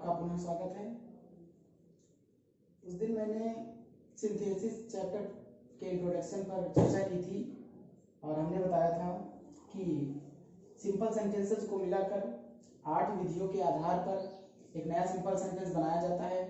आपका पुनः स्वागत है। उस दिन मैंने सिंथेसिस चैप्टर के इंट्रोडक्शन पर चर्चा की थी और हमने बताया था कि सिंपल सेंटेंसेस को मिलाकर 8 विधियों के आधार पर एक नया सिंपल सेंटेंस बनाया जाता है।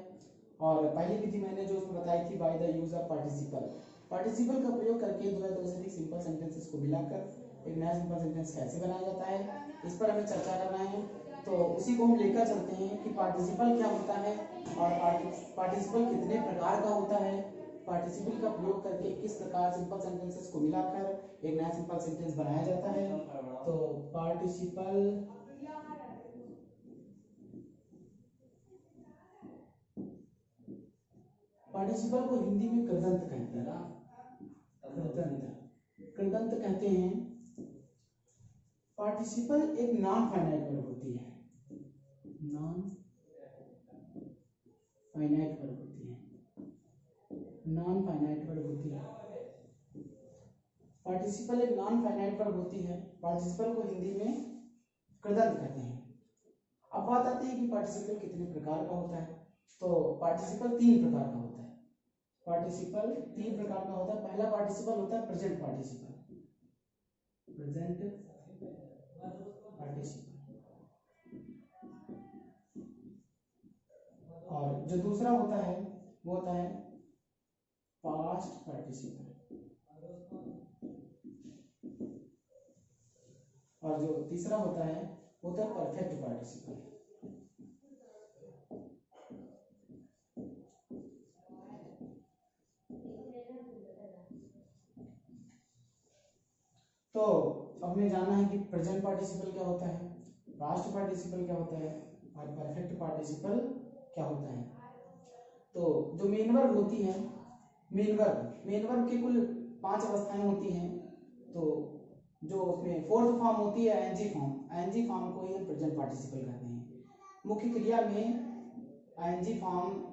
और पहली विधि मैंने जो उसमें बताई थी by the use of participle. Participle का प्रयोग करके दो से अधिक सिंपल सेंटेंसेस को मिलाकर एक नया सिंपल सेंटेंस कैसे बनाया जाता है, इस पर हमें चर्चा करना है। तो उसी को हम लेकर चलते हैं कि पार्टिसिपल क्या होता है और पार्टिसिपल कितने प्रकार का होता है, पार्टिसिपल का प्रयोग करके किस प्रकार सिंपल सेंटेंसेस को मिलाकर एक नया सिंपल सेंटेंस बनाया जाता है। तो पार्टिसिपल को हिंदी में कृदंत कहते हैं। कृदंत कहते हैं। पार्टिसिपल एक नॉन फाइनाइट वर्ब होती है, नॉन फाइनाइट वर्ब होती है, नॉन फाइनाइट वर्ब होती है। पार्टिसिपल एक नॉन फाइनाइट वर्ब होती है। पार्टिसिपल को हिंदी में कृदंत कहते हैं। अब बात आती है कि पार्टिसिपल कितने प्रकार का होता है। तो पार्टिसिपल 3 प्रकार का होता है। पार्टिसिपल 3 प्रकार का होता है। पहला पार्टिसिपल होता है प्रेजेंट पार्टिसिपल, प्रेजेंट पार्टिसिपल। और जो दूसरा होता है वो होता है पास्ट पार्टिसिपल, और जो तीसरा होता है वो होता है परफेक्ट पार्टिसिपल। तो अब हमें जानना है कि प्रेजेंट पार्टिसिपल क्या होता है, पास्ट पार्टिसिपल क्या होता है और परफेक्ट पार्टिसिपल क्या होता है। तो जो मेन वर्ब होती है, मेन वर्ब की कुल 5 अवस्थाएं होती हैं। तो जो उसमें 4th फॉर्म होती है आईएनजी फॉर्म, आईएनजी फॉर्म को ही हम प्रेजेंट पार्टिसिपल कहते हैं। मुख्य क्रिया में आईएनजी फॉर्म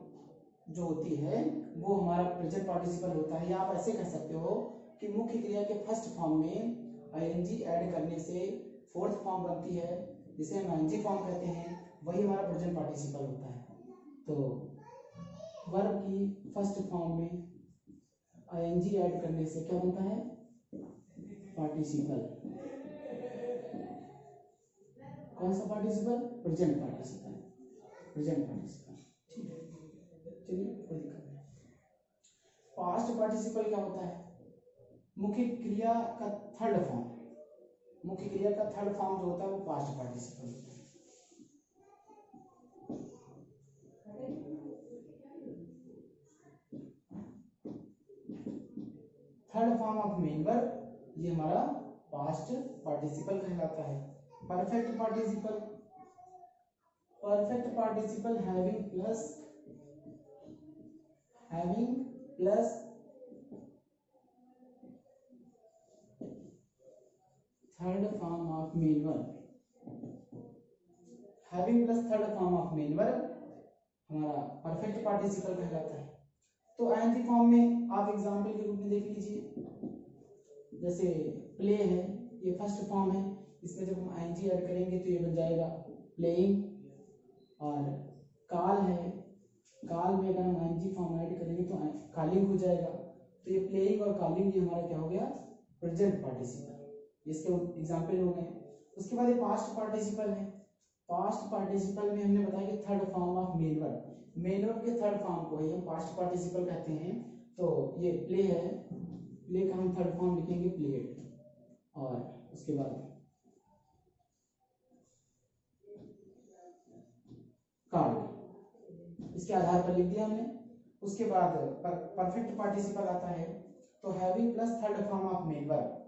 जो होती है वो हमारा प्रेजेंट पार्टिसिपल होता है। या आप ऐसे कह सकते हो कि मुख्य क्रिया के फर्स्ट फॉर्म में आईएनजी ऐड करने से 4th फॉर्म बनती है, जिसे हम आईएनजी फॉर्म कहते हैं, वही हमारा प्रेजेंट पार्टिसिपल होता है। तो वर्ब की फर्स्ट फॉर्म में आईएनजी ऐड करने से क्या बनता है, पार्टिसिपल। कौन सा participle, present participle, present participle. ठीक है, चलिए कोई दिक्कत नहीं। पास्ट पार्टिसिपल क्या होता है, मुख्य क्रिया का थर्ड फॉर्म, मुख्य क्रिया का थर्ड फॉर्म जो होता है वो पास्ट पार्टिसिपल होता है। Third form of main verb ये हमारा पास्ट पार्टिसिपल कहलाता है। Perfect participle, perfect participle having plus third form of main verb, having plus third form of main verb हमारा परफेक्ट पार्टिसिपल कहलाता है। तो आईएनजी फॉर्म में आप एग्जांपल के रूप में देख लीजिए, जैसे प्ले है, ये फर्स्ट फॉर्म है, इसमें जब हम आईएनजी ऐड करेंगे तो ये बन जाएगा प्लेइंग। और कॉल है, कॉल में अगर हम आईएनजी फॉर्म ऐड करेंगे तो कॉलिंग हो जाएगा। तो ये प्लेइंग और कॉलिंग ये हमारा क्या हो गया, प्रेजेंट पार्टिसिपल, इसके एग्जांपल हो गए। उसके बाद ये पास्ट पार्टिसिपल है। पास्ट पार्टिसिपल में हमने बताया कि third form of main verb, main verb के थर्ड फॉर्म को ही हम पास्ट पार्टिसिपल कहते हैं। तो ये प्ले है, प्ले का हम थर्ड फॉर्म लिखेंगे प्लेड, और उसके बाद कॉल्ड, इसके आधार पर लिख दिया हमने। उसके बाद परफेक्ट पार्टिसिपल आता है। तो having plus third form of main verb,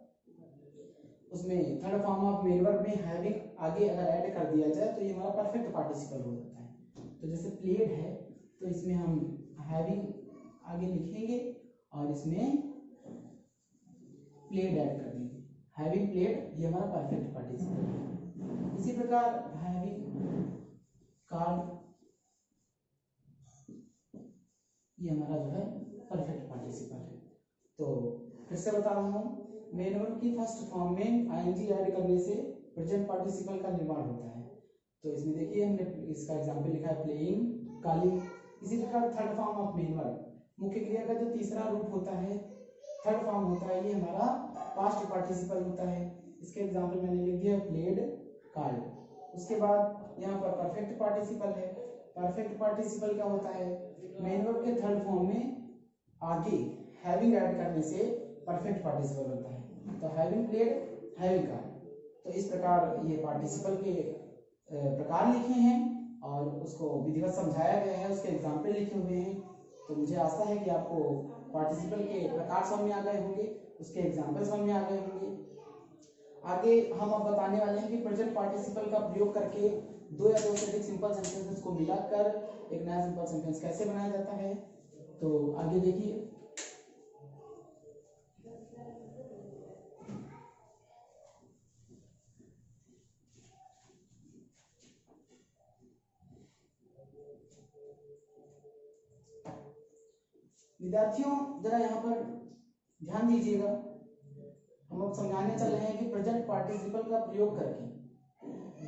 उसमें third form of main verb में हैविंग आगे अगर ऐड कर दिया जाए तो ये हमारा परफेक्ट पार्टिसिपल हो जाता है। तो जैसे प्लेड है तो इसमें हम हैविंग आगे लिखेंगे और इसमें प्लेड ऐड कर देंगे, हैविंग प्लेड, ये हमारा परफेक्ट पार्टिसिपल है। इसी प्रकार हैविंग कॉल्ड, ये हमारा जो है परफेक्ट पार्टिसिपल है। तो फिर से बता रहा हूँ, मेन वर्ब की फर्स्ट फॉर्म में आईएनजी ऐड करने से प्रेजेंट पार्टिसिपल का निर्माण होता है। तो इसमें देखिए हमने इसका एग्जाम्पल लिखा है प्लेइंग, कॉलिंग। इसी प्रकार third form of main verb, मुख्य क्रिया का जो तीसरा रूप होता है, थर्ड फॉर्म होता है, ये हमारा पास्ट पार्टिसिपल होता है। इसके एग्जाम्पल मैंने लिख दिया प्लेड, कॉल्ड। उसके बाद यहाँ पर परफेक्ट पार्टिसिपल है। परफेक्ट पार्टिसिपल क्या होता है, मेन वर्ब के थर्ड फॉर्म में आगे हैविंग ऐड करने से परफेक्ट पार्टिसिपल होता है। तो हैविंग प्लेड, हैविंग कॉल्ड। तो इस प्रकार ये पार्टिसिपल के प्रकार लिखे हैं और उसको विधिवत समझाया गया है, उसके एग्जाम्पल लिखे हुए हैं। तो मुझे आशा है कि आपको पार्टिसिपल के प्रकार समझ में आ गए होंगे, उसके एग्जाम्पल समझ में आ गए होंगे। आगे हम अब बताने वाले हैं कि प्रेजेंट पार्टिसिपल का प्रयोग करके दो या दो से अधिक सिंपल सेंटेंसेस को मिलाकर एक नया सिंपल सेंटेंस कैसे बनाया जाता है। तो आगे देखिए, विद्यार्थियों जरा यहाँ पर ध्यान दीजिएगा। हम अब समझाने चल रहे हैं कि प्रेजेंट पार्टिसिपल का प्रयोग करके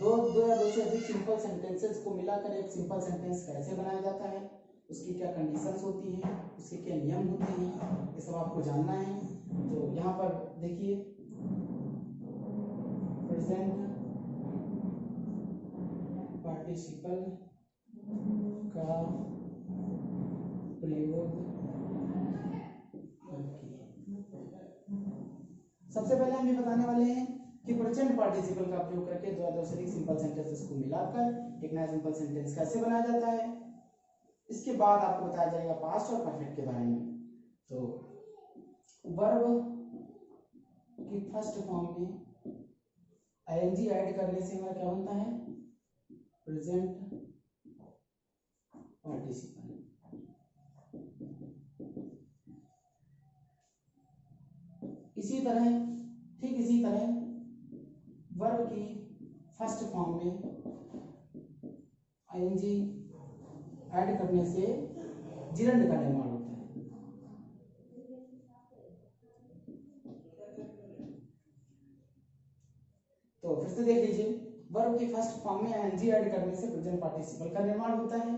दो या दो से अधिक सिंपल सेंटेंसेस को मिलाकर एक सिंपल सेंटेंस कैसे बनाया जाता है, उसकी क्या कंडीशंस होती हैं, उसके क्या नियम होते हैं, ये सब आपको जानना है। तो यहाँ पर देखिए, प्रेजेंट पार्टिसिपल का प्रयोग सबसे पहले हम ये बताने वाले हैं कि प्रेजेंट पार्टिसिपल का प्रयोग करके दो या दो से अधिक सिंपल सेंटेंसेस को मिलाकर एक नया सिंपल सेंटेंस कैसे बनाया जाता है। इसके बाद आपको बताया जाएगा पास्ट और परफेक्ट के बारे में। तो वर्ब की फर्स्ट फॉर्म में आईएनजी ऐड करने से हमारा क्या बनता है, प्रेजेंट पार्टिसिपल। इसी तरह, ठीक इसी तरह वर्ब की फर्स्ट फॉर्म में आईएनजी ऐड करने से जिरंड का निर्माण होता है। तो फिर से देख लीजिए, वर्ब की फर्स्ट फॉर्म में आईएनजी ऐड करने से प्रेजेंट पार्टिसिपल का निर्माण होता है।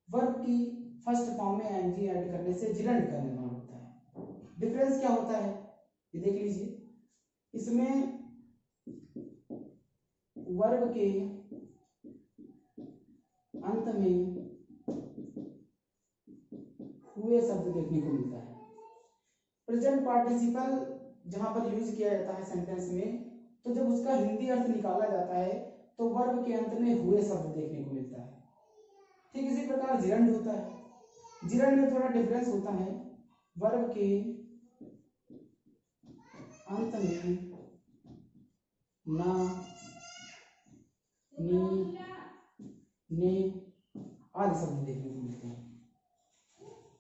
वर्ब की फर्स्ट फॉर्म में आईएनजी ऐड करने से जिरंड का निर्माण होता है। डिफरेंस क्या होता है ये देख लीजिए। इसमें वर्ब के अंत में हुए शब्द देखने को मिलता है। प्रेजेंट पार्टिसिपल जहां पर यूज किया जाता है सेंटेंस में, तो जब उसका हिंदी अर्थ निकाला जाता है तो वर्ब के अंत में हुए शब्द देखने को मिलता है। ठीक इसी प्रकार जिरंड होता है। जिरंड में थोड़ा डिफरेंस होता है। वर्ब के अंत में ना, नी, ने आदि शब्द देखने को मिलते हैं।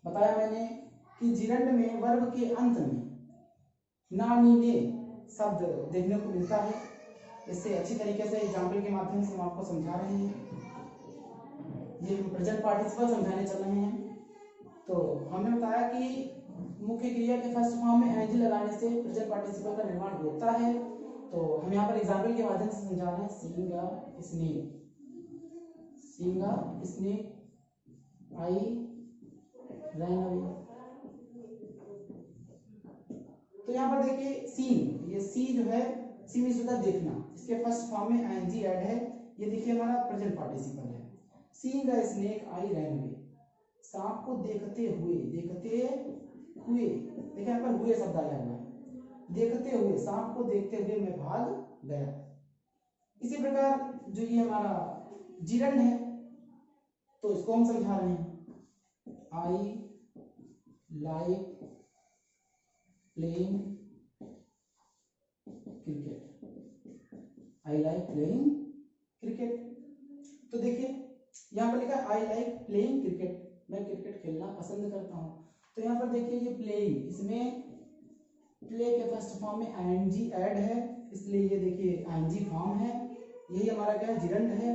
बताया मैंने कि जिरंड में वर्ब के अंत में ना, नी, ने शब्द देखने को मिलता है। इससे अच्छी तरीके से एग्जाम्पल के माध्यम से हम आपको समझा रहे हैं। ये प्रेजेंट पार्टिसिपल समझाने चल रहे हैं। तो हमने बताया कि मुख्य क्रिया के फर्स्ट फॉर्म में आईएनजी लगाने से प्रेजेंट पार्टिसिपल का निर्माण होता है। तो हम यहाँ पर एग्जाम्पल के माध्यम से समझा रहे हैं। सींगा स्नेक, सींगा स्नेक, आई रैन अवे। तो यहाँ पर देखिए सीन, ये सी जो है, सी मींस होता है देखना, इसके फर्स्ट फॉर्म में आईएनजी ऐड है। ये देखिए हमारा प्रेजेंट पार्टिसिपल है। Seeing a snake I ran away, सांप को देखते हुए, देखते हुए, देखिए यहाँ पर हुए शब्द आया हुआ है। देखते हुए, सांप को देखते हुए मैं भाग गया। इसी प्रकार जो ये हमारा जिरंड है, तो इसको हम समझा रहे हैं। I like playing cricket, I like playing cricket. तो देखिए यहाँ पर लिखा आई लाइक प्लेइंग क्रिकेट, मैं क्रिकेट खेलना पसंद करता हूँ। तो यहाँ पर देखिए ये प्लेइंग, इसमें प्ले के फर्स्ट फॉर्म में आईएनजी ऐड है, इसलिए ये देखिए आईएनजी फॉर्म है। यही हमारा क्या है, जिरंड है।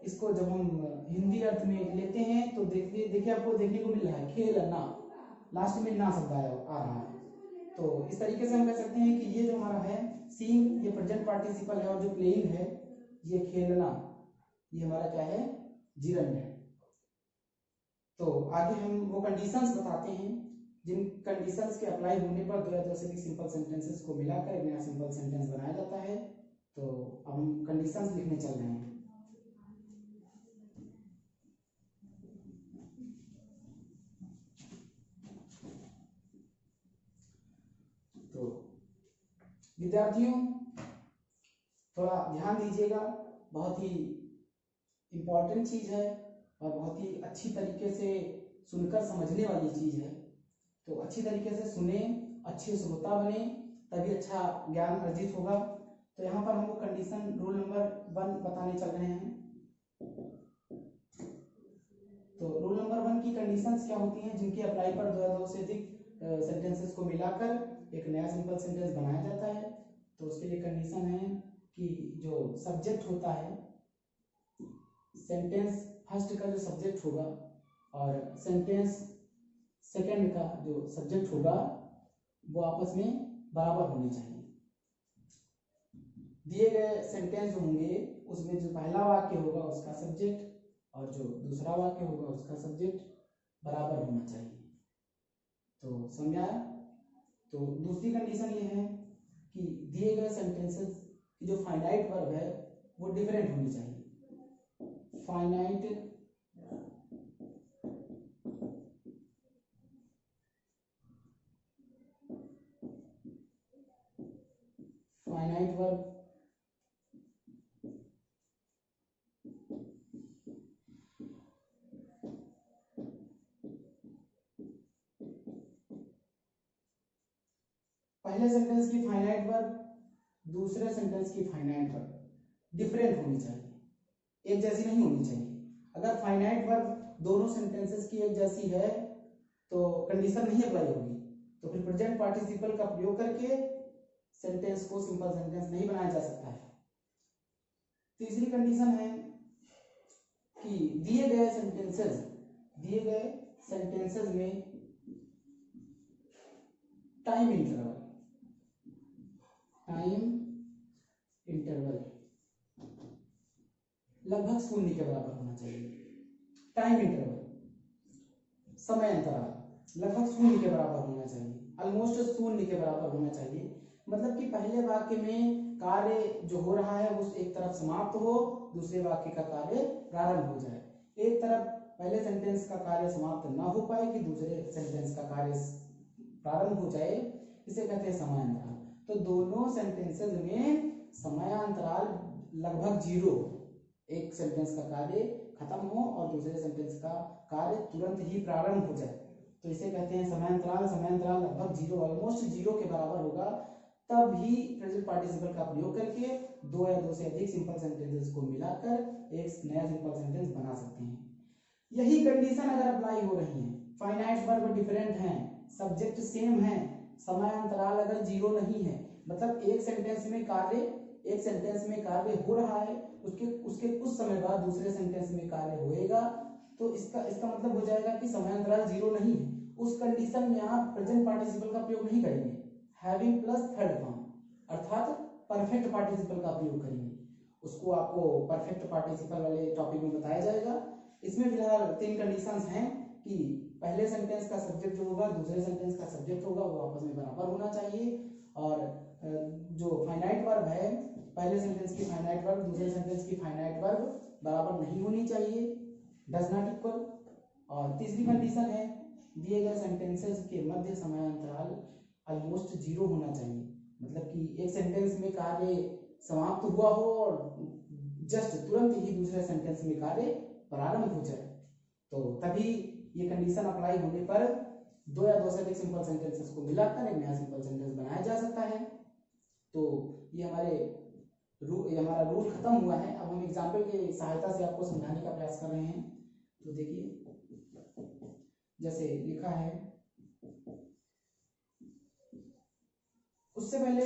इसको जब हम हिंदी अर्थ में लेते हैं तो देखिए आपको देखने को मिल रहा है खेलना, लास्ट में ना शब्द आ रहा है। तो इस तरीके से हम कह सकते हैं कि ये जो हमारा है सीइंग, ये प्रेजेंट पार्टिसिपल है, और जो प्लेइंग है ये खेलना, ये हमारा क्या है, जिरंड है। तो आगे हम वो कंडीशंस बताते हैं जिन कंडीशंस के अप्लाई होने पर दो या दो से अधिक सिंपल सेंटेंसेस को मिलाकर एक नया सिंपल सेंटेंस बनाया जाता है। तो अब हम कंडीशंस लिखने चल रहे हैं। तो विद्यार्थियों थोड़ा ध्यान दीजिएगा, बहुत ही इम्पोर्टेंट चीज है और बहुत ही अच्छी तरीके से सुनकर समझने वाली चीज है। तो अच्छी तरीके से सुने, अच्छे श्रोता बने, तभी अच्छा ज्ञान अर्जित होगा। तो यहाँ पर हम वो कंडीशन रूल नंबर 1 बताने चल रहे हैं। तो रूल नंबर 1 की कंडीशंस क्या होती हैं, जिनके अप्लाई पर दो या दो से अधिक सेंटेंसेस को मिलाकर एक नया सिंपल सेंटेंस बनाया जाता है। तो उसके लिए कंडीशन है कि जो सब्जेक्ट होता है, सेंटेंस फर्स्ट का जो सब्जेक्ट होगा और सेंटेंस सेकंड का जो सब्जेक्ट होगा वो आपस में बराबर होने चाहिए। दिए गए सेंटेंस जो होंगे उसमें जो पहला वाक्य होगा उसका सब्जेक्ट और जो दूसरा वाक्य होगा उसका सब्जेक्ट बराबर होना चाहिए। तो समझा? तो दूसरी कंडीशन ये है कि दिए गए सेंटेंसेस की जो फाइनाइट वर्ब है वो डिफरेंट होनी चाहिए। फाइनाइट वर्ब पहले सेंटेंस की फाइनाइट वर्ब दूसरे सेंटेंस की फाइनाइट वर्ब डिफरेंट होनी चाहिए, एक जैसी नहीं होनी चाहिए। अगर फाइनाइट वर्ब दोनों सेंटेंसेस की एक जैसी है तो कंडीशन नहीं अप्लाई होगी, तो फिर प्रेजेंट पार्टिसिपल का प्रयोग करके सेंटेंस को सिंपल सेंटेंस नहीं बनाया जा सकता है। तीसरी कंडीशन है कि दिए गए सेंटेंसेस में टाइम इंटरवल लगभग शून्य के बराबर होना चाहिए। टाइम इंटरवल, समय अंतराल लगभग शून्य के बराबर होना चाहिए, ऑलमोस्ट शून्य के बराबर होना चाहिए। मतलब कि पहले वाक्य में कार्य जो हो रहा है उस एक तरफ समाप्त हो, दूसरे वाक्य का कार्य प्रारंभ हो जाए। एक तरफ पहले सेंटेंस का कार्य समाप्त ना हो पाए कि दूसरे सेंटेंस का कार्य प्रारंभ हो जाए, इसे कहते हैं समयांतराल। तो दोनों सेंटेंसेस में समयांतराल लगभग 0, एक सेंटेंस का कार्य खत्म हो और दूसरे सेंटेंस का कार्य तुरंत ही प्रारंभ हो जाए, तो इसे कहते हैं समयांतराल। समयांतराल लगभग 0, ऑलमोस्ट 0 के बराबर होगा, तब ही प्रेजेंट पार्टिसिपल का प्रयोग करके दो या दो से अधिक सिंपल सेंटेंसेस को मिलाकर एक नया सिंपल सेंटेंस बना सकते हैं। यही कंडीशन अगर अप्लाई हो रही है, फाइनाइट वर्ब डिफरेंट हैं, सब्जेक्ट सेम है, समयांतराल अगर 0 नहीं है, मतलब एक सेंटेंस में कार्य हो रहा है, उसके कुछ समय बाद दूसरे सेंटेंस में कार्य होएगा, तो इसका मतलब हो जाएगा कि समयांतराल 0 नहीं है। उस कंडीशन में आप प्रेजेंट पार्टिसिपल का प्रयोग नहीं करेंगे, हैविंग प्लस थर्ड फॉर्म अर्थात परफेक्ट पार्टिसिपल का प्रयोग करेंगे। उसको आपको परफेक्ट पार्टिसिपल वाले टॉपिक में बताया जाएगा। इसमें फिलहाल 3 कंडीशंस हैं कि पहले सेंटेंस का सब्जेक्ट जो होगा दूसरे सेंटेंस का सब्जेक्ट होगा वो आपस में बराबर होना चाहिए, और जो फाइनाइट वर्ब है पहले सेंटेंस की फाइनाइट वर्ब दूसरे सेंटेंस की फाइनाइट वर्ब बराबर नहीं होनी चाहिए, डज नॉट इक्वल। और तीसरी कंडीशन है दिए गए सेंटेंसेस के मध्य समयांतराल ऑलमोस्ट 0 होना चाहिए, मतलब कि एक सेंटेंस में कार्य समाप्त हुआ हो और जस्ट तुरंत ही दूसरे सेंटेंस में कार्य प्रारंभ हो जाए, तो तभी ये कंडीशन अप्लाई होने पर दो या दो से अधिक सिंपल सेंटेंसेस को मिलाकर एक नया सिंपल सेंटेंस बनाया जा सकता है। तो ये हमारा रूल खत्म हुआ है। अब हम एग्जाम्पल की सहायता से आपको समझाने का प्रयास कर रहे हैं। तो देखिए जैसे लिखा है, उससे पहले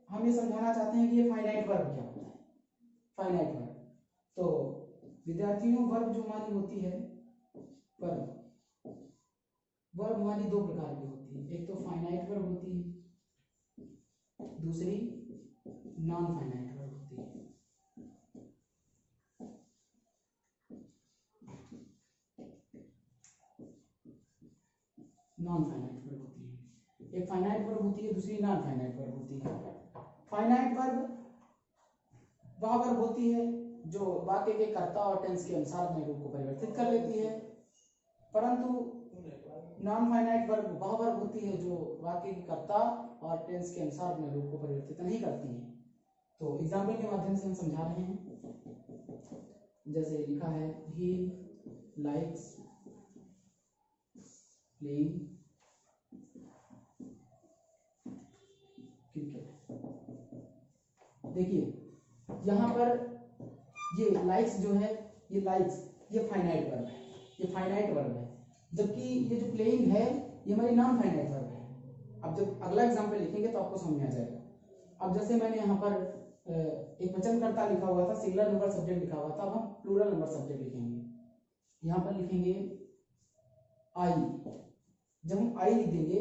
हम ये समझाना चाहते हैं कि ये फाइनाइट वर्ब क्या होता है। फाइनाइट वर्ब, तो विद्यार्थियों वर्ब जो हमारी होती है, वर्ब हमारी 2 प्रकार की होती है, एक तो फाइनाइट वर्ब होती है, दूसरी नॉन फाइनाइट वर्ब होती है। नॉन फाइनाइट वर्ब होती है। एक फाइनाइट वर्ब होती है, दूसरी नॉन फाइनाइट वर्ब होती है। फाइनाइट वर्ब वह वर्ब होती है जो वाक्य के कर्ता और टेंस के अनुसार अपने रूप को परिवर्तित कर लेती है, परंतु नॉन फाइनाइट वर्ब वह वर्ब होती है जो वाक्य के कर्ता और टेंस के अनुसार अपने रूप को परिवर्तित नहीं करती है। तो एग्जाम्पल के माध्यम से हम समझा रहे हैं। जैसे लिखा है ही लाइक्स प्लेइंग क्रिकेट। देखिए यहाँ पर ये लाइक्स जो है, ये लाइक्स ये फाइनाइट वर्ब है, ये फाइनाइट वर्ब है, जबकि ये जो प्लेइंग है ये हमारी नॉन फाइनाइट वर्ब है। अब जब अगला एग्जाम्पल लिखेंगे तो आपको समझ में आ जाएगा। अब जैसे मैंने यहाँ पर एक वचनकर्ता लिखा हुआ था, सिंगुलर नंबर सब्जेक्ट लिखा हुआ था, अब हम प्लूरल नंबर सब्जेक्ट लिखेंगे। यहाँ पर लिखेंगे आई। जब हम आई लिख देंगे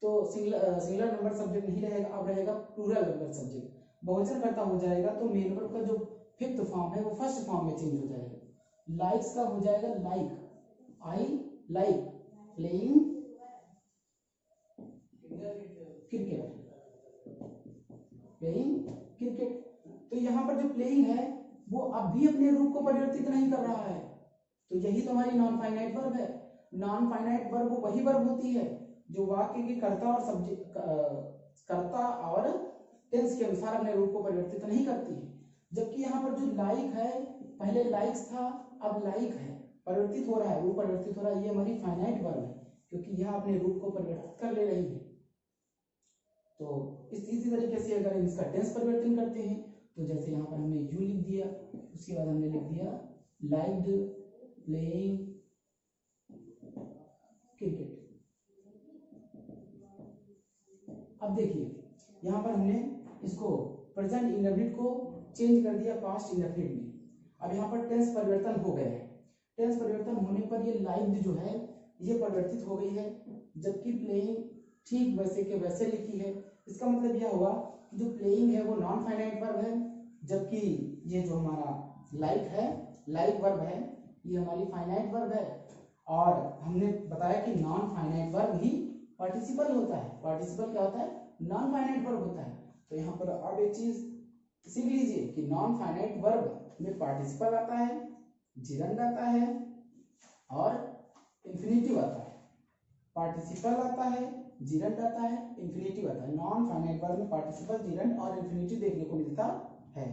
तो सिंगुलर नंबर सब्जेक्ट नहीं रहेगा, अब रहेगा प्लूरल नंबर सब्जेक्ट। बहुवचन करता हो जाएगा तो मेन वर्ब का जो फिफ्थ फॉर्म है वो फर्स्ट फॉर्म में चेंज हो जाएगा। लाइक्स का हो जाएगा like, I like playing cricket, playing cricket. तो यहाँ पर जो प्लेइंग है वो अब भी अपने रूप को परिवर्तित नहीं कर रहा है, तो यही तो हमारी नॉन फाइनाइट वर्ब है। नॉन फाइनाइट वर्ब वही वर्ब होती है जो वाक्य के कर्ता और सब्जेक्ट कर्ता और टेंस के अनुसार अपने रूप को परिवर्तित नहीं करती है। जबकि यहाँ पर जो लाइक है, पहले लाइक्स था अब लाइक है, परिवर्तित हो रहा है, रूप परिवर्तित हो रहा है, ये हमारी फाइनाइट वर्ब है क्योंकि यह अपने रूप को परिवर्तित कर ले रही है। तो इसी तरीके से अगर इसका टेंस परिवर्तन करते हैं तो जैसे यहाँ पर हमने यू लिख दिया, उसके बाद हमने लिख दिया लाइक्ड प्लेइंग क्रिकेट। अब देखिए यहाँ पर हमने इसको प्रेजेंट इंडेफिनिट को चेंज कर दिया पास्ट इंडेफिनिट में। अब यहाँ पर टेंस परिवर्तन हो गया है। टेंस परिवर्तन होने पर ये लाइक्ड जो है ये परिवर्तित हो गई है, जबकि प्लेइंग ठीक वैसे के वैसे लिखी है। इसका मतलब यह हुआ कि जो प्लेइंग है वो नॉन फाइनाइट वर्ब है, जबकि ये जो हमारा लाइक है, लाइक वर्ब है, ये हमारी फाइनाइट वर्ब है। और हमने बताया कि नॉन फाइनाइट वर्ब ही पार्टिसिपल होता है। पार्टिसिपल क्या होता है? नॉन फाइनाइट वर्ब होता है। तो यहाँ पर अब एक चीज सीख लीजिए कि नॉन फाइनाइट वर्ब में पार्टिसिपल आता है, जिरंड आता है और इन्फिनिटिव आता है। पार्टिसिपल आता है, जिरंड आता है, इन्फिनिटिव आता है। नॉन फाइनाइट वर्ब में पार्टिसिपल, जिरंड और इन्फिनिटिव देखने को मिलता है।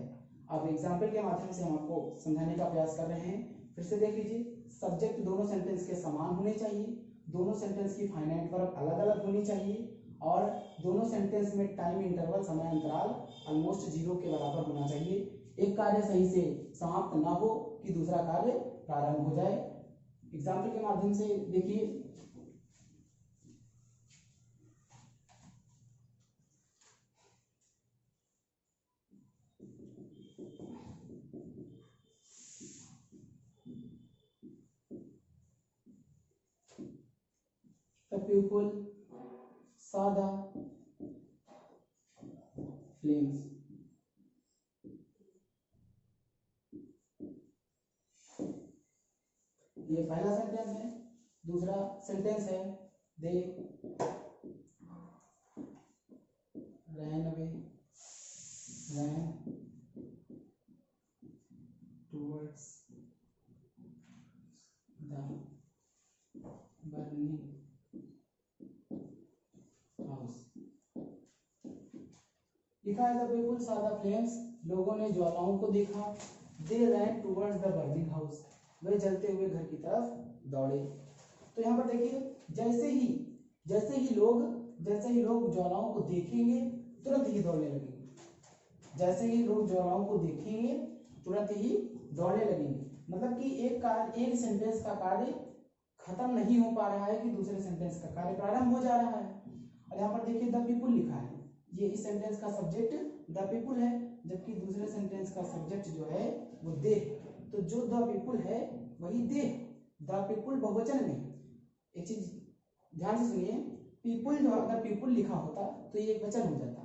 अब एग्जाम्पल के माध्यम से हम आपको समझाने का प्रयास कर रहे हैं। फिर से देख लीजिए, सब्जेक्ट दोनों सेंटेंस के समान होने चाहिए, दोनों सेंटेंस की फाइनाइट वर्ब अलग अलग होनी चाहिए और दोनों सेंटेंस में टाइम इंटरवल, समय अंतराल ऑलमोस्ट 0 के बराबर होना चाहिए। एक कार्य सही से समाप्त ना हो कि दूसरा कार्य प्रारंभ हो जाए। एग्जाम्पल के माध्यम से देखिए, the pupil saw the flames. ये पहला सेंटेंस है। दूसरा सेंटेंस है they ran away, ran towards the burning house. लिखा है the people saw the flames, लोगों ने ज्वालाओं को देखा। they ran towards the burning house, वे जलते हुए घर की तरफ दौड़े। तो यहाँ पर देखिए, जैसे ही लोग ज्वालाओं को देखेंगे तुरंत ही दौड़ने लगेंगे। जैसे ही लोग ज्वालाओं को देखेंगे तुरंत ही दौड़ने लगेंगे। मतलब कि एक सेंटेंस का कार्य खत्म नहीं हो पा रहा है कि दूसरे सेंटेंस का कार्य प्रारंभ हो जा रहा है। और यहाँ पर देखिए द पीपुल लिखा है, ये इस सेंटेंस का सब्जेक्ट द पीपुल है, जबकि दूसरे सेंटेंस का सब्जेक्ट जो है वो दे। तो जो द पीपुल है वही दे। द पीपुल बहुवचन में। एक चीज ध्यान से सुनिए, पीपुल जो अगर पीपुल लिखा होता तो ये एक वचन हो जाता,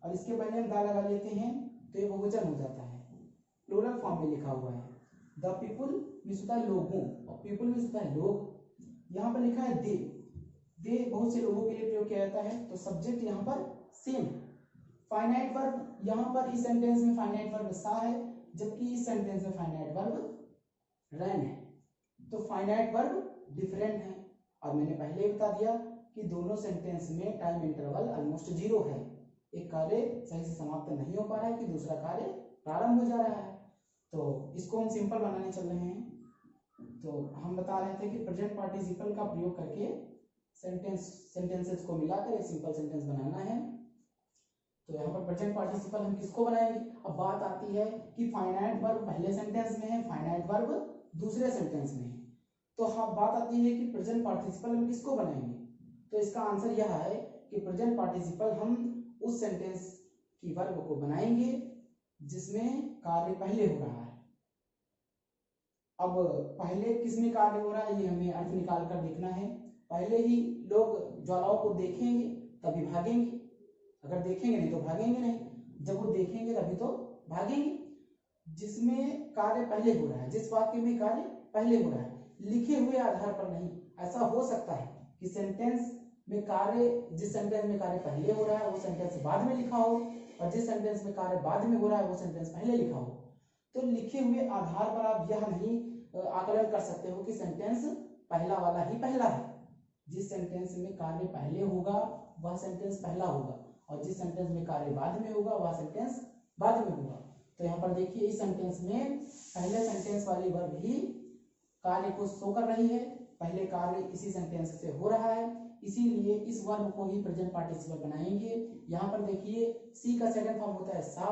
और इसके पहले हम दा लगा लेते हैं तो ये बहुवचन हो जाता है। प्लूरल फॉर्म में लिखा हुआ है। द पीपुल मीन्स होता है लोगों, और पीपुल मीन्स होता है लोग। यहाँ पर लिखा है दे, दे बहुत से लोगों के लिए प्रयोग किया जाता है। तो सब्जेक्ट यहाँ पर सेम। फाइनाइट वर्ब यहाँ पर इस सेंटेंस में फाइनाइट वर्ब सा है, जबकि इस सेंटेंस में फाइनाइट वर्ब रैन है। तो फाइनाइट वर्ब डिफरेंट है। और मैंने पहले ही बता दिया कि दोनों सेंटेंस में टाइम इंटरवल ऑलमोस्ट 0 है। एक कार्य सही से समाप्त नहीं हो पा रहा है कि दूसरा कार्य प्रारंभ हो जा रहा है। तो इसको हम सिंपल बनाने चल रहे हैं। तो हम बता रहे थे कि प्रेजेंट पार्टिसिपल का प्रयोग करके सेंटेंसेस को मिलाकर एक सिंपल सेंटेंस बनाना है। तो यहाँ पर प्रेजेंट पार्टिसिपल हम किसको बनाएंगे? अब बात आती है कि फाइनाइट वर्ब पहले सेंटेंस में है, फाइनाइट वर्ब दूसरे सेंटेंस में है। तो हाँ बात आती है कि प्रेजेंट पार्टिसिपल हम किसको बनाएंगे? तो इसका आंसर यह है कि प्रेजेंट पार्टिसिपल हम उस सेंटेंस की वर्ब को बनाएंगे जिसमें कार्य पहले हो रहा है। अब पहले किसमें कार्य हो रहा है ये हमें अर्थ निकाल कर देखना है। पहले ही लोग ज्वालाओं को देखेंगे तभी भागेंगे, अगर देखेंगे नहीं तो भागेंगे नहीं, जब वो देखेंगे तभी तो भागेंगे। जिसमें कार्य पहले हो रहा है, जिस वाक्य में कार्य पहले हो रहा है, लिखे हुए आधार पर नहीं। ऐसा हो सकता है कि सेंटेंस में कार्य, जिस सेंटेंस में कार्य पहले हो रहा है वो सेंटेंस बाद में लिखा हो, और जिस सेंटेंस में कार्य बाद में हो रहा है वो सेंटेंस पहले लिखा हो। तो लिखे हुए आधार पर आप यह नहीं आकलन कर सकते हो कि सेंटेंस पहला वाला ही पहला है। जिस सेंटेंस में कार्य पहले होगा वह सेंटेंस पहला होगा, और जिस सेंटेंस में कार्य बाद में होगा वह सेंटेंस बाद में होगा। तो यहाँ पर देखिए इस सेंटेंस में पहले सेंटेंस वाली वर्ब ही कार्य को शो कर रही है, पहले कार्य इसी सेंटेंस से हो रहा है, इसीलिए इस वर्ब को ही प्रेजेंट पार्टिसिपल बनाएंगे। यहाँ पर देखिए सी का सेकंड फॉर्म होता है सा,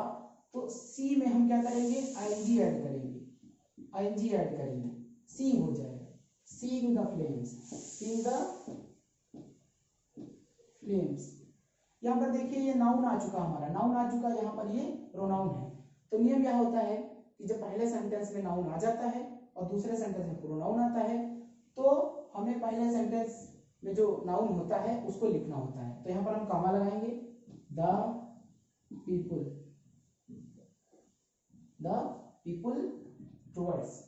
तो सी में हम क्या करेंगे? आईएनजी ऐड करेंगे, आईएनजी ऐड करेंगे, सीइंग हो जाएगा, seeing the flames, seeing the flames. यहाँ पर देखिए ये नाउन आ चुका, हमारा नाउन आ चुका, यहाँ पर ये प्रोनाउन है। तो नियम यह होता है कि जब पहले सेंटेंस में नाउन आ जाता है और दूसरे सेंटेंस में प्रोनाउन आता है, तो हमें पहले सेंटेंस में जो नाउन होता है उसको लिखना होता है। तो यहाँ पर हम कॉमा लगाएंगे, द पीपुल टुवर्ड्स,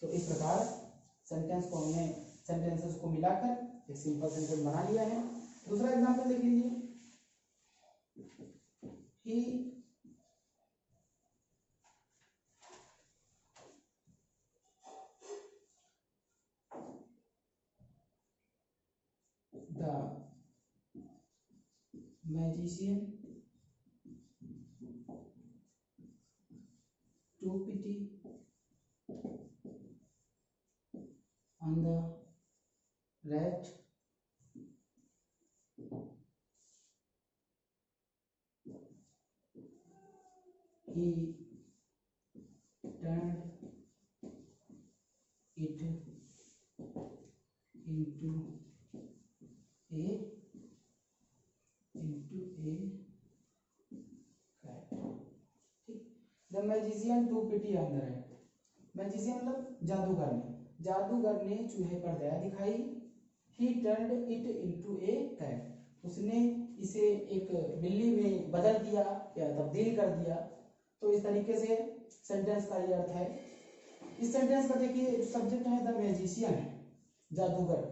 तो इस प्रकार सेंटेंस को हमने सेंटेंसेस को मिलाकर एक सिंपल सेंटेंस बना लिया है। दूसरा एग्जांपल देख लीजिए, he the magician to pity on the rat he turned it into a cat। ठीक, the magician to pity on the rat, magician मतलब जादूगर ने, जादूगर ने चूहे पर दया दिखाई। He turned it into a cat, उसने इसे एक बिल्ली में बदल दिया या तब्दील कर दिया। तो इस तरीके से सेंटेंस का ये अर्थ है। इस सेंटेंस का देखिए सब्जेक्ट है द मैजिशियन है, जादूगर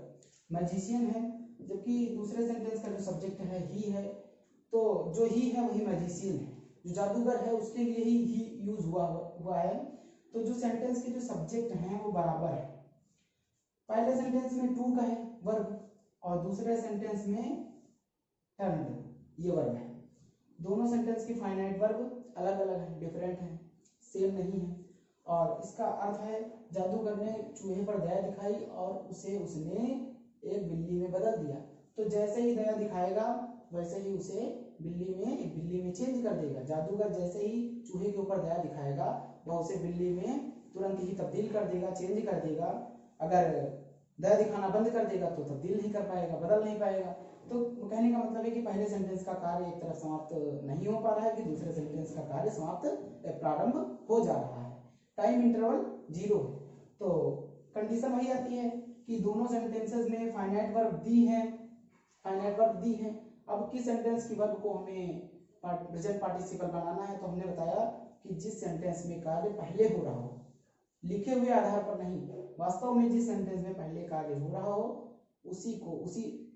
मैजिशियन है, जबकि दूसरे सेंटेंस का जो सब्जेक्ट है ही है। तो जो ही है वही मैजिशियन है, जो जादूगर है उसके लिए ही यूज हुआ है। तो जो सेंटेंस के जो सब्जेक्ट हैं वो बराबर है। पहले सेंटेंस में टू का है वर्ब और दूसरे सेंटेंस में टर्न्ड ये वर्ब है। दोनों सेंटेंस की फाइनाइट वर्ब अलग अलग है, डिफरेंट है, सेम नहीं है। और इसका अर्थ है जादूगर ने चूहे पर दया दिखाई और उसने एक बिल्ली में बदल दिया। तो जैसे ही दया दिखाएगा वैसे ही उसे एक बिल्ली में चेंज कर देगा। जादूगर जैसे ही चूहे के ऊपर दया दिखाएगा वह उसे बिल्ली में तुरंत ही तब्दील कर देगा, चेंज कर देगा। अगर दया दिखाना बंद कर देगा तो तब्दील नहीं कर पाएगा, बदल नहीं पाएगा। तो कहने का मतलब है कि पहले सेंटेंस का कार्य एक तरफ समाप्त नहीं हो पा रहा है कि दूसरे सेंटेंस का कार्य समाप्त प्रारंभ हो जा रहा है। टाइम इंटरवल 0 है। तो कंडीशन वही आती है कि दोनों सेंटेंसेस में फाइनाइट वर्ब दी है, अब किस सेंटेंस की वर्ब को हमें प्रेजेंट पार्टिसिपल बनाना है, तो हमने बताया कि जिस सेंटेंस में कार्य पहले हो रहा हो, लिखे हुए आधार पर नहीं, वास्तव में जिस सेंटेंस में पहले कार्य हो रहा हो उसी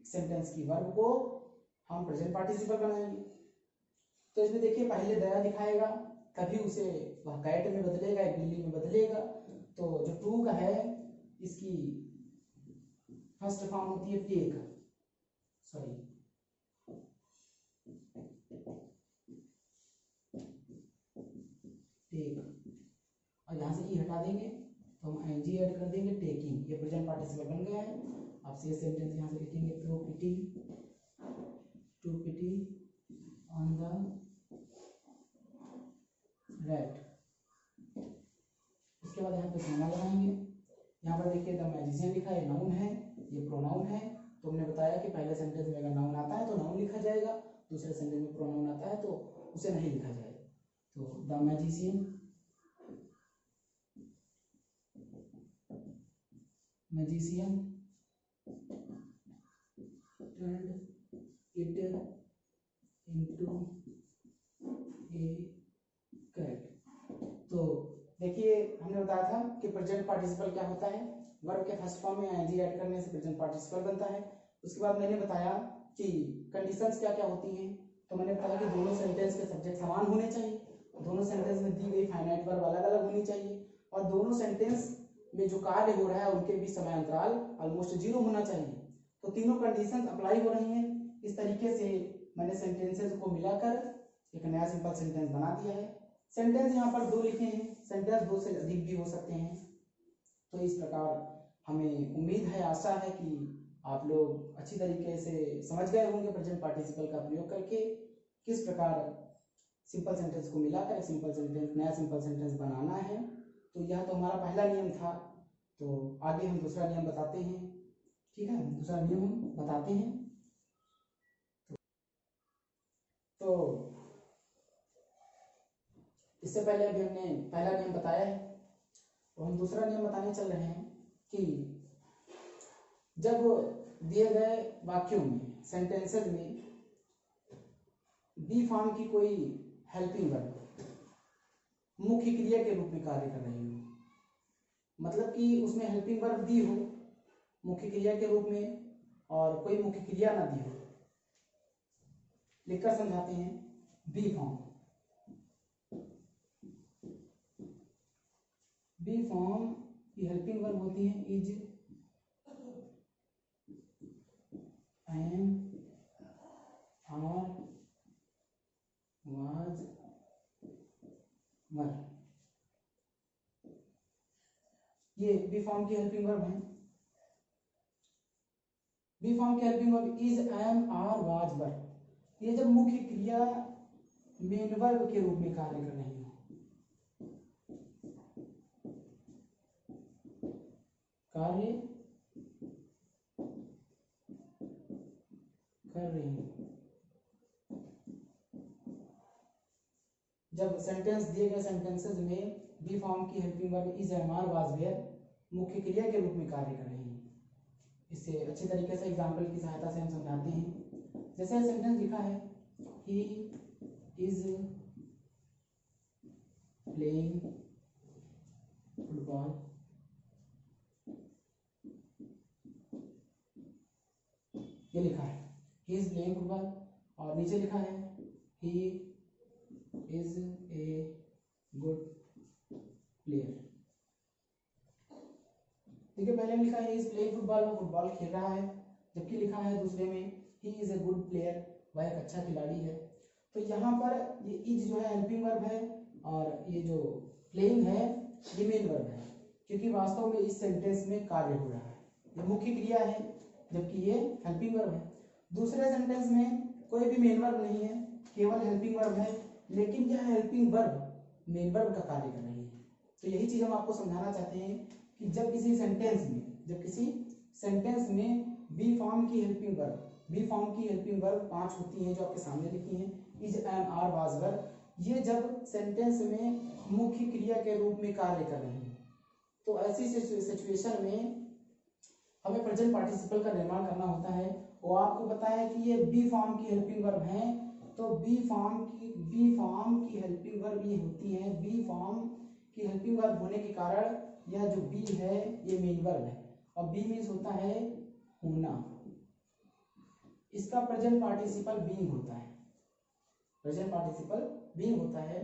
सेंटेंस की वर्ब को हम प्रेजेंट पार्टिसिपल बनाएंगे। तो इसमें देखिए पहले दया दिखाएगा, कभी उसे वह कैट में बदलेगा, एक बिल्ली में बदलेगा। तो जो टू का है इसकी फर्स्ट फॉर्म होती है टेक, सॉरी टेक, और यहाँ से ई हटा देंगे तो हम एनजी ऐड कर देंगे, टेकिंग, ये प्रेजेंट पार्टिसिपल बन गया है। अब से सेंटेंस यहाँ से लिखेंगे to pity on the rat. उसके बाद यहाँ पे कॉमा लगाएंगे। यहाँ पर देखिए द मैजिशियन लिखा है, नाउन है, ये प्रोनाउन है। तो हमने बताया कि पहले सेंटेंस में अगर नाउन आता है तो नाउन लिखा जाएगा, दूसरे सेंटेंस में प्रोनाउन आता है तो उसे नहीं लिखा जाएगा। तो the magician turned it into a cat। तो देखिए हमने बताया था कि प्रेजेंट पार्टिसिपल क्या होता है, वर्ब के फर्स्ट फॉर्म में आईएनजी ऐड करने से प्रेजेंट पार्टिसिपल बनता है। उसके बाद मैंने बताया कि कंडीशंस क्या क्या होती हैं। तो मैंने बताया कि दोनों सेंटेंस के सब्जेक्ट समान होने चाहिए, दोनों सेंटेंस में दी गई फाइनाइट वर्ब अलग अलग होनी चाहिए, और दोनों सेंटेंस में जो कार्य हो रहा है उनके बीच समय अंतराल ऑलमोस्ट 0 होना चाहिए। तो तीनों कंडीशंस अप्लाई हो रही हैं। इस तरीके से मैंने सेंटेंसेस को मिलाकर एक नया सिंपल सेंटेंस बना दिया है। सेंटेंस यहाँ पर 2 लिखे हैं, सेंटेंस 2 से अधिक भी हो सकते हैं। तो इस प्रकार हमें उम्मीद है, आशा है कि आप लोग अच्छी तरीके से समझ गए होंगे प्रेजेंट पार्टिसिपल का प्रयोग करके किस प्रकार सिंपल सेंटेंस को मिलाकर सिंपल सेंटेंस, नया सिंपल सेंटेंस बनाना है। तो यह तो हमारा पहला नियम था। तो आगे हम दूसरा नियम बताते हैं, ठीक है, दूसरा नियम हम बताते हैं। तो इससे पहले अभी हमने पहला नियम बताया है, तो हम दूसरा नियम बताने चल रहे हैं कि जब दिए गए वाक्यों में, सेंटेंसेस में बी फॉर्म की कोई हेल्पिंग वर्ब मुख्य क्रिया के रूप में कार्य कर रही हो, मतलब कि उसमें हेल्पिंग वर्ब दी हो मुख्य क्रिया के रूप में और कोई मुख्य क्रिया ना दी हो, लिखकर समझाते हैं। बी फॉर्म की हेल्पिंग वर्ब होती है is, am, are, was, were. ये बी फॉर्म की हेल्पिंग वर्ब है। बी फॉर्म की helping verb is, am, are, was, were, ये जब मुख्य क्रिया मेन वर्ब के रूप में कार्य कर रही हो, कार्य कर रही हो, जब सेंटेंस दिए गए सेंटेंसेस में बी फॉर्म की helping verb is, am, are, was, were मुख्य क्रिया के रूप में कार्य कर रही है। इससे अच्छे तरीके से एग्जाम्पल की सहायता से हम समझाते हैं। जैसे सेंटेंस लिखा है, ही इज प्लेइंग फुटबॉल, ये लिखा है ही इज प्लेइंग फुटबॉल, और नीचे लिखा है he is a good player. देखिए पहले में लिखा है ही इज प्लेइंग फुटबॉल, वो फुटबॉल खेल रहा है, जबकि लिखा है दूसरे में he is a good player, वह एक अच्छा खिलाड़ी है। तो यहाँ पर ये इज जो है हेल्पिंग वर्ब है और ये जो प्लेइंग है ये मेन वर्ब है, क्योंकि वास्तव में इस सेंटेंस में कार्य हो रहा है, ये मुख्य क्रिया है जबकि ये हेल्पिंग वर्ब है। दूसरे सेंटेंस में कोई भी मेन वर्ब नहीं है, केवल हेल्पिंग वर्ब है, लेकिन यह हेल्पिंग वर्ब मेन वर्ब का कार्य कर रही है। तो यही चीज हम आपको समझाना चाहते हैं कि जब किसी सेंटेंस में बी फॉर्म की हेल्पिंग वर्ब 5 होती हैं जो आपके सामने लिखी हैं, is, am, are, was, were, ये जब सेंटेंस में मुख्य क्रिया के रूप में कार्य कर रही है, तो ऐसी सिचुएशन में हमें प्रेजेंट पार्टिसिपल का निर्माण करना होता है वो आपको पता है कि ये बी फॉर्म की हेल्पिंग वर्ब हैं, तो बी फॉर्म की हेल्पिंग वर्ब ये होती है। बी फॉर्म की हेल्पिंग वर्ब होने के कारण यह जो बी है ये मेन वर्ब है, और बी मीन्स होता है होना। इसका प्रेजेंट पार्टिसिपल बीइंग होता है, प्रेजेंट पार्टिसिपल बीइंग होता है।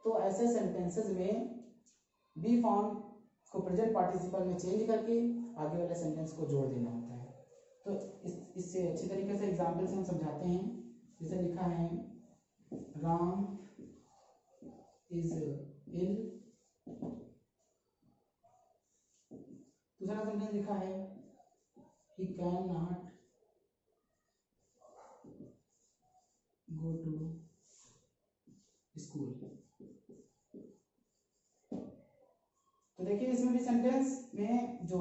तो ऐसे सेंटेंसेस में बी फॉर्म को प्रेजेंट पार्टिसिपल में चेंज करके आगे वाले सेंटेंस को जोड़ देना होता है। तो इससे अच्छी तरीके से एग्जाम्पल से हम समझाते हैं। जैसे लिखा है राम इज इल, दूसरा सेंटेंस लिखा है he can not go to school. तो देखिए इसमें भी सेंटेंस में जो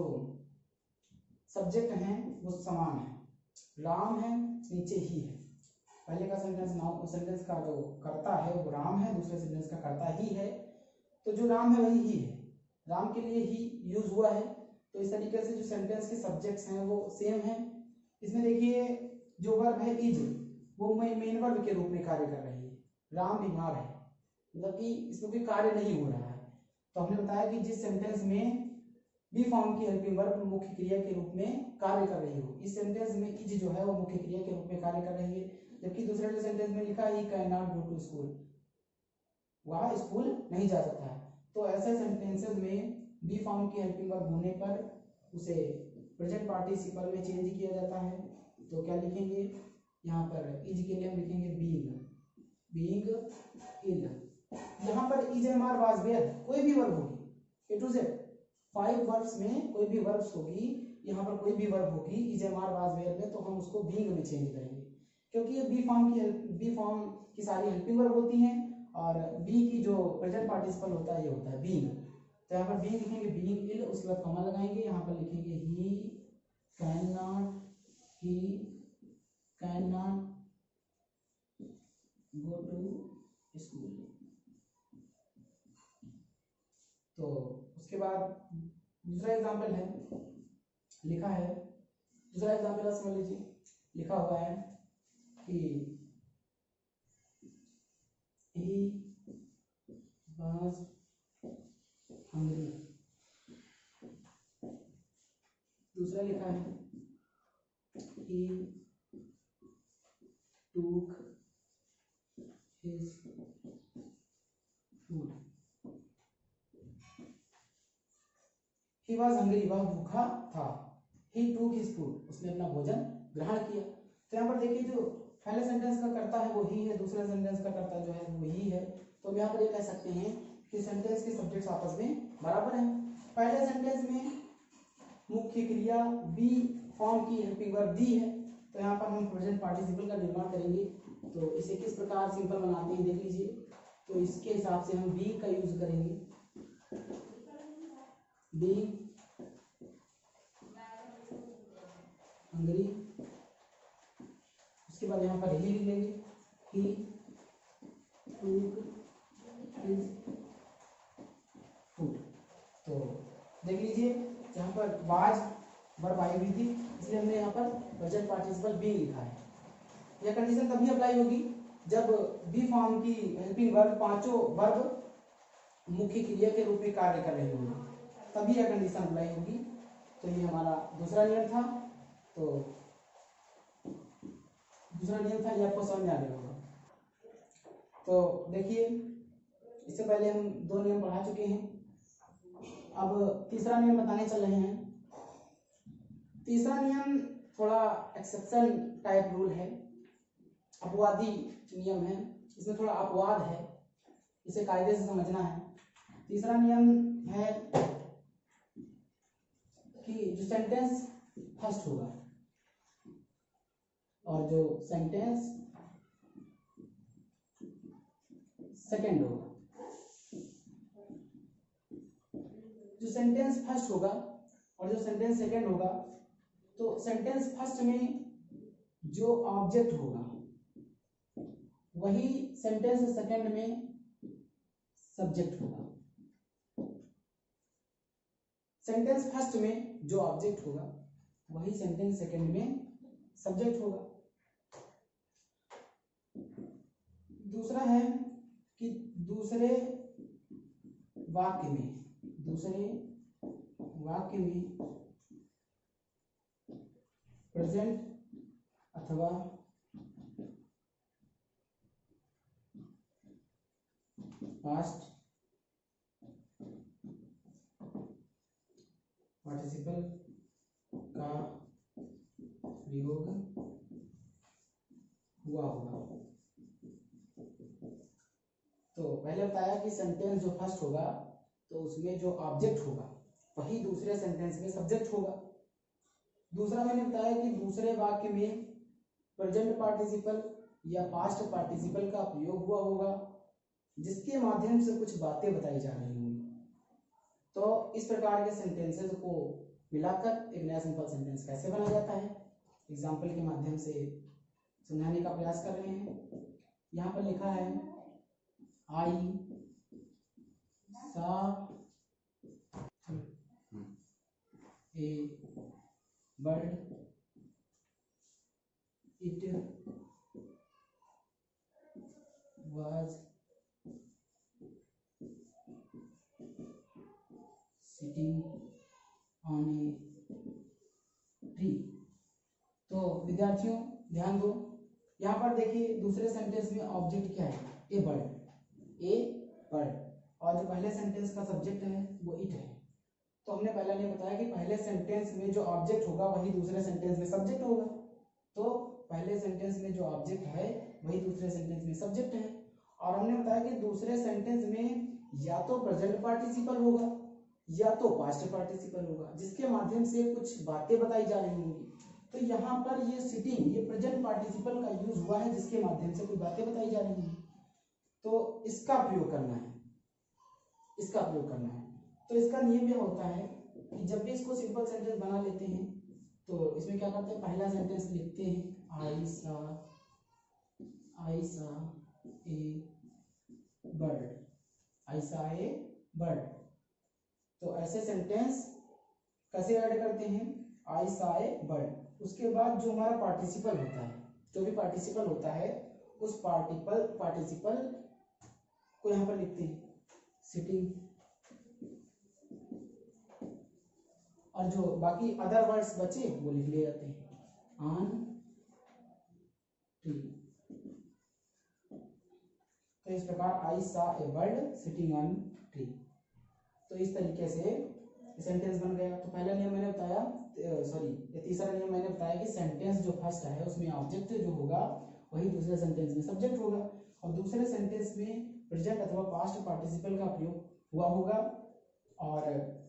सब्जेक्ट हैं वो समान है, राम है नीचे ही है। पहले का सेंटेंस का जो कर्ता है वो राम है, दूसरे सेंटेंस का कर्ता ही है। तो जो राम है वही ही है, राम के लिए ही यूज हुआ है। तो इस तरीके से जो सेंटेंस के सब्जेक्ट्स हैं वो सेम है। इसमें देखिए जो वर्ब है इज, वो मेन वर्ब के रूप में कार्य कर रही है। राम बीमार है, मतलब कि इसमें कोई कार्य नहीं हो रहा है। तो हमने बताया कि जिस सेंटेंस में बी फॉर्म की हेल्पिंग वर्ब मुख्य क्रिया के रूप में कार्य कर रही हो, इस सेंटेंस में इज जो है वो मुख्य क्रिया के रूप में कार्य कर रही है। जबकि दूसरे जो सेंटेंस में लिखा है he can not go to school, वह स्कूल नहीं जा सकता है। तो ऐसे सेंटेंसेस में बी फॉर्म की हेल्पिंग वर्ब होने पर उसे प्रेजेंट पार्टिसिपल में चेंज किया जाता है। तो क्या लिखेंगे यहाँ पर, इज के लिए हम लिखेंगे बीइंग इल। यहाँ पर is am are was were, कोई भी वर्ब होगी, ए टू जेड 5 वर्ब्स में कोई भी वर्ब्स होगी, यहाँ पर कोई भी वर्ब होगी is am are was were में, तो हम उसको बीइंग में चेंज करेंगे, क्योंकि ये बी फॉर्म की सारी हेल्पिंग वर्ब होती हैं, और बी की जो प्रेजेंट पार्टिसिपल होता है ये होता है बीइंग। तो यहाँ पर बीइंग लिखेंगे बीइंग इल, उसके बाद कॉमा लगाएंगे, यहाँ पर लिखेंगे he can not go to school. तो उसके बाद दूसरा एग्जाम्पल है, लिखा है, दूसरा एग्जाम्पल समझ लीजिए, लिखा हुआ है कि he was hungry। दूसरा लिखा है he took his food। he was hungry, वह भूखा था। he took his food, उसने अपना भोजन ग्रहण किया। तो यहाँ पर देखिए जो पहले सेंटेंस का कर्ता है वो ही है, दूसरे सेंटेंस का कर्ता जो है वो ही है। तो हम यहाँ पर ये कह सकते हैं कि सेंटेंस के सब्जेक्ट्स आपस में बराबर हैं। पहले सेंटेंस में मुख्य क्रिया बी फॉर्म की हेल्पिंग वर्ब दी है, तो यहाँ पर हम प्रेजेंट पार्टिसिपल का निर्माण करेंगे। तो इसे किस प्रकार सिंपल बनाते हैं देख लीजिए। तो इसके हिसाब से हम बी का यूज करेंगे, बी हंगरी, उसके बाद यहाँ पर ही लिख लेंगे, ही टूक हिज फूड। तो देख लीजिए यहाँ पर वाज वर्ब आई हुई थी, इसलिए हमने यहाँ पर प्रेजेंट पार्टिसिपल बी लिखा है। यह कंडीशन तभी अप्लाई होगी जब बी फॉर्म की हेल्पिंग वर्ब पांचों वर्ब मुख्य क्रिया के रूप में कार्य कर रही होगी, तभी यह कंडीशन अप्लाई होगी। तो ये हमारा दूसरा नियम था। तो दूसरा नियम था, ये आपको समझ में आ गया होगा। तो देखिए इससे पहले हम 2 नियम पढ़ा चुके हैं, अब तीसरा नियम बताने चल रहे हैं। तीसरा नियम थोड़ा एक्सेप्शन टाइप रूल है, अपवादी नियम है, इसमें थोड़ा अपवाद है, इसे कायदे से समझना है। तीसरा नियम है कि जो सेंटेंस फर्स्ट होगा और जो सेंटेंस सेकंड होगा, जो सेंटेंस फर्स्ट होगा और जो सेंटेंस सेकंड होगा, तो सेंटेंस फर्स्ट में जो ऑब्जेक्ट होगा वही सेंटेंस सेकंड में सब्जेक्ट होगा। सेंटेंस फर्स्ट में जो ऑब्जेक्ट होगा वही सेंटेंस सेकंड में सब्जेक्ट होगा। दूसरा है कि दूसरे वाक्य में प्रेजेंट अथवा पास्ट पार्टिसिपल का प्रयोग हुआ होगा। तो पहले बताया कि सेंटेंस जो फर्स्ट होगा तो उसमें जो ऑब्जेक्ट होगा वही दूसरे सेंटेंस में सब्जेक्ट होगा। दूसरा मैंने बताया कि दूसरे वाक्य में प्रेजेंट पार्टिसिपल या पास्ट पार्टिसिपल का प्रयोग हुआ होगा जिसके माध्यम से कुछ बातें बताई जा रही होंगी। तो इस प्रकार के सेंटेंसेस को मिलाकर एक नया सिंपल सेंटेंस कैसे बनाया जाता है, एग्जाम्पल के माध्यम से समझाने का प्रयास कर रहे हैं। यहाँ पर लिखा है I saw a bird it was sitting on a tree। तो विद्यार्थियों ध्यान दो, यहाँ पर देखिए दूसरे सेंटेंस में ऑब्जेक्ट क्या है, ए बर्ड, और जो पहले सेंटेंस का सब्जेक्ट है वो इट है। तो हमने पहले ने बताया कि पहले सेंटेंस में जो ऑब्जेक्ट होगा वही दूसरे सेंटेंस में सब्जेक्ट होगा। तो पहले सेंटेंस में जो ऑब्जेक्ट है वही दूसरे सेंटेंस में सब्जेक्ट है। और हमने बताया कि दूसरे सेंटेंस में या तो प्रेजेंट पार्टिसिपल होगा या तो पास्ट पार्टिसिपल होगा जिसके माध्यम से कुछ बातें बताई जा रही होंगी। तो यहाँ पर ये सिटिंग, ये प्रेजेंट पार्टिसिपल का यूज हुआ है जिसके माध्यम से कुछ बातें बताई जा रही होंगी। तो इसका प्रयोग करना है। तो इसका नियम यह होता है कि जब भी इसको सिंपल सेंटेंस बना लेते हैं तो इसमें क्या करते हैं, पहला सेंटेंस लिखते हैं आई सा ए बर्ड। तो ऐसे सेंटेंस कैसे ऐड करते हैं, आई सा ए बर्ड। उसके बाद जो हमारा पार्टिसिपल होता है, जो भी पार्टिसिपल होता है उस पार्टिसिपल को यहाँ पर लिखते हैं सिटिंग, और जो बाकी अदर वर्ड्स बचे वो लिख लिए जाते हैं ऑन ट्री। तो इस प्रकार आई saw a bird sitting on tree. तो इस तरीके से सेंटेंस बन गया। तो पहला नियम मैंने बताया, तीसरा नियम मैंने बताया कि सेंटेंस जो फर्स्ट है उसमें ऑब्जेक्ट जो होगा वही दूसरे सेंटेंस में सब्जेक्ट होगा, और दूसरे सेंटेंस में प्रेजेंट अथवा पास्ट पार्टिसिपल का प्रयोग हुआ होगा और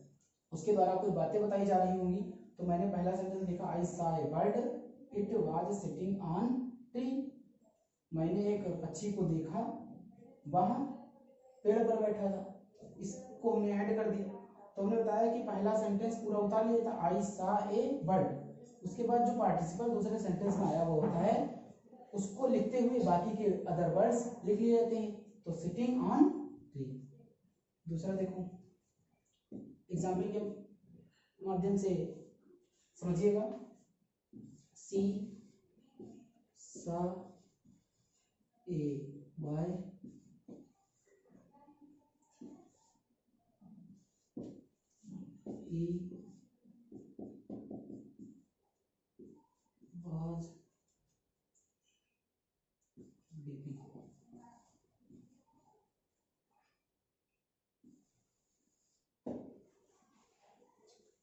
उसके द्वारा कोई बातें बताई जा रही होंगी। तो मैंने पहला सेंटेंस लिखा I saw a bird it was sitting on tree. मैंने एक पक्षी को देखा, वह पेड़ पर बैठा था। इसको हमने ऐड कर दिया। तो हमने बताया कि पहला सेंटेंस पूरा उतार लिया था आई सा ए बर्ड। उसके बाद जो पार्टिसिपल दूसरे सेंटेंस में आया वो होता है उसको लिखते हुए बाकी के अदर वर्ड्स लिख लिए जाते हैं। तो सिटिंग ऑन ट्री। दूसरा देखो, एग्जाम्पल के माध्यम से समझिएगा। सी सा a boy he was weeping।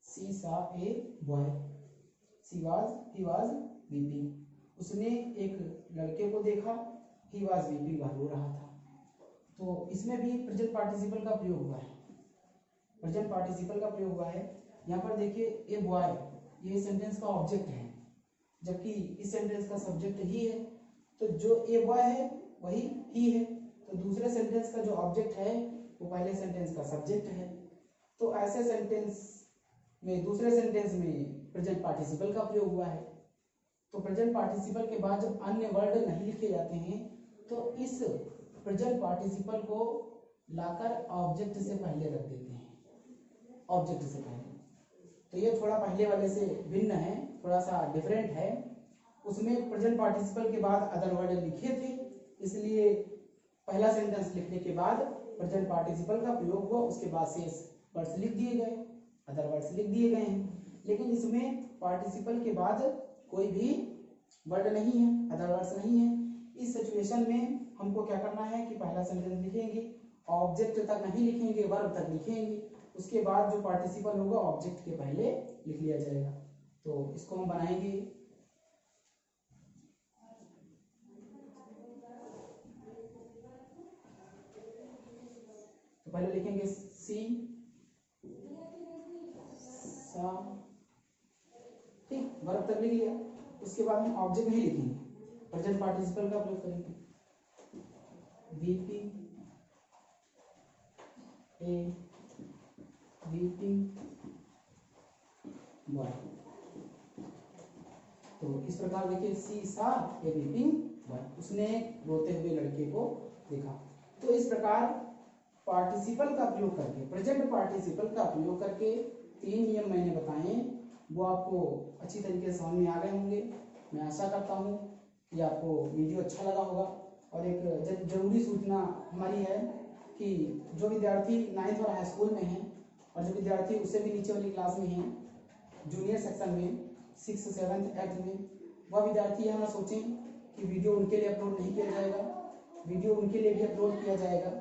She saw a boy, he was weeping। उसने एक लड़के को देखा, he was weeping, वह रो रहा था। तो इसमें भी प्रेजेंट पार्टिसिपल का प्रयोग हुआ है। यहाँ पर देखिए ए बॉय, ये सेंटेंस का ऑब्जेक्ट है जबकि इस सेंटेंस का सब्जेक्ट ही है। तो जो ए बॉय है वही ही है। तो दूसरे सेंटेंस का जो ऑब्जेक्ट है वो पहले सेंटेंस का सब्जेक्ट है। तो ऐसे सेंटेंस में दूसरे सेंटेंस में प्रेजेंट पार्टिसिपल का प्रयोग हुआ है। तो प्रेजेंट पार्टिसिपल के बाद जब अन्य वर्ड नहीं लिखे जाते हैं तो इस प्रेजेंट पार्टिसिपल को लाकर ऑब्जेक्ट से पहले रख देते हैं, ऑब्जेक्ट से पहले। तो ये थोड़ा पहले वाले से भिन्न है, थोड़ा सा डिफरेंट है। उसमें प्रेजेंट पार्टिसिपल के बाद अदर वर्ड लिखे थे, इसलिए पहला सेंटेंस लिखने के बाद प्रेजेंट पार्टिसिपल का प्रयोग हुआ, उसके बाद शेष वर्ड्स लिख दिए गए, अदर वर्ड्स लिख दिए गए हैं। लेकिन इसमें पार्टिसिपल के बाद कोई भी वर्ड नहीं है, अदर वर्ड्स नहीं है। इस सिचुएशन में हमको क्या करना है कि पहला सेंटेंस लिखेंगे, ऑब्जेक्ट तक नहीं लिखेंगे, वर्ब तक लिखेंगे, उसके बाद जो पार्टिसिपल होगा ऑब्जेक्ट के पहले लिख लिया जाएगा। तो इसको हम बनाएंगे, तो पहले लिखेंगे सी सा, ठीक, वर्ब तक लिख लिया। उसके बाद हम ऑब्जेक्ट नहीं लिखेंगे, प्रेजेंट पार्टिसिपल का प्रयोग करेंगे, वीपिंग ए वीपिंग बॉय। तो इस प्रकार देखिए सी सा ए वीपिंग बॉय, उसने रोते हुए लड़के को देखा। तो इस प्रकार पार्टिसिपल का प्रयोग करके, प्रेजेंट पार्टिसिपल का प्रयोग करके 3 नियम मैंने बताए, वो आपको अच्छी तरीके से समझ में आ गए होंगे। मैं आशा करता हूँ कि आपको वीडियो अच्छा लगा होगा। और एक जरूरी सूचना हमारी है कि जो विद्यार्थी 9th और हाई स्कूल में हैं, और जो विद्यार्थी उससे भी नीचे वाली क्लास में हैं, जूनियर सेक्शन में 6th 7th 8th में, वह विद्यार्थी यह ना सोचें कि वीडियो उनके लिए अपलोड नहीं किया जाएगा, वीडियो उनके लिए भी अपलोड किया जाएगा।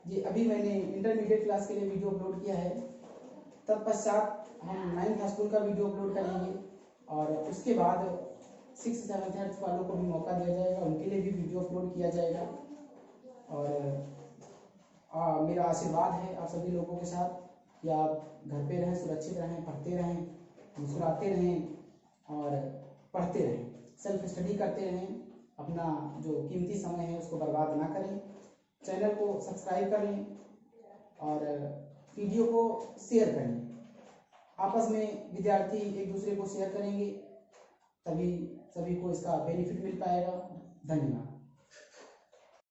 ये अभी मैंने इंटरमीडिएट क्लास के लिए वीडियो अपलोड किया है, तत्पश्चात हम 9th हाई स्कूल का वीडियो अपलोड करेंगे, और उसके बाद 6th 7th 8th वालों को भी मौका दिया जाएगा, उनके लिए भी वीडियो अपलोड किया जाएगा। और मेरा आशीर्वाद है आप सभी लोगों के साथ कि आप घर पे रहें, सुरक्षित रहें, पढ़ते रहें, मुस्कुराते रहें और पढ़ते रहें, सेल्फ स्टडी करते रहें, अपना जो कीमती समय है उसको बर्बाद ना करें। चैनल को सब्सक्राइब कर लें और वीडियो को शेयर करें। आपस में विद्यार्थी एक दूसरे को शेयर करेंगे, तभी सभी को इसका बेनिफिट मिल पाएगा। धन्यवाद।